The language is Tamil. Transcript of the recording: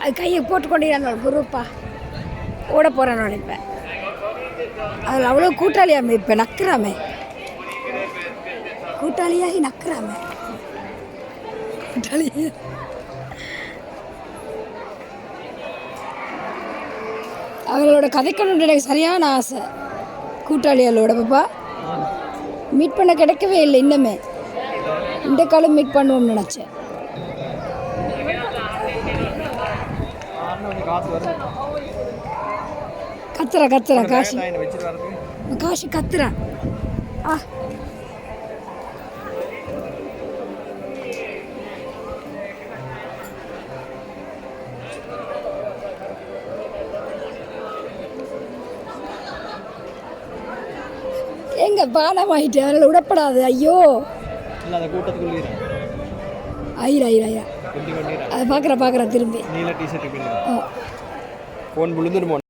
அது கையை போட்டு கொண்டிருக்கான குரூப்பா ஓட போகிறானோ இப்போ அதில் அவ்வளோ கூட்டாளியாமே இப்போ நக்குறாமே கூட்டாளியாகி நக்குறாமே கூட்டாளி அவங்களோட கதைக்கணுன்ற எனக்கு சரியான ஆசை கூட்டாளிகளோட பாப்பா மீட் பண்ண கிடைக்கவே இல்லை இன்னுமே இந்த காலம் மீட் பண்ணுவோம்னு நினச்சேன். கத்துறா கத்துறா காஷி காஷி கத்துறா ஆ எங்க பானமாயிட்டு அதில் விடப்படாது. ஐயோ ஐயா ஐயா ஐயா அதை பார்க்குற திரும்பி ஃபோன் விழுந்துருமோ.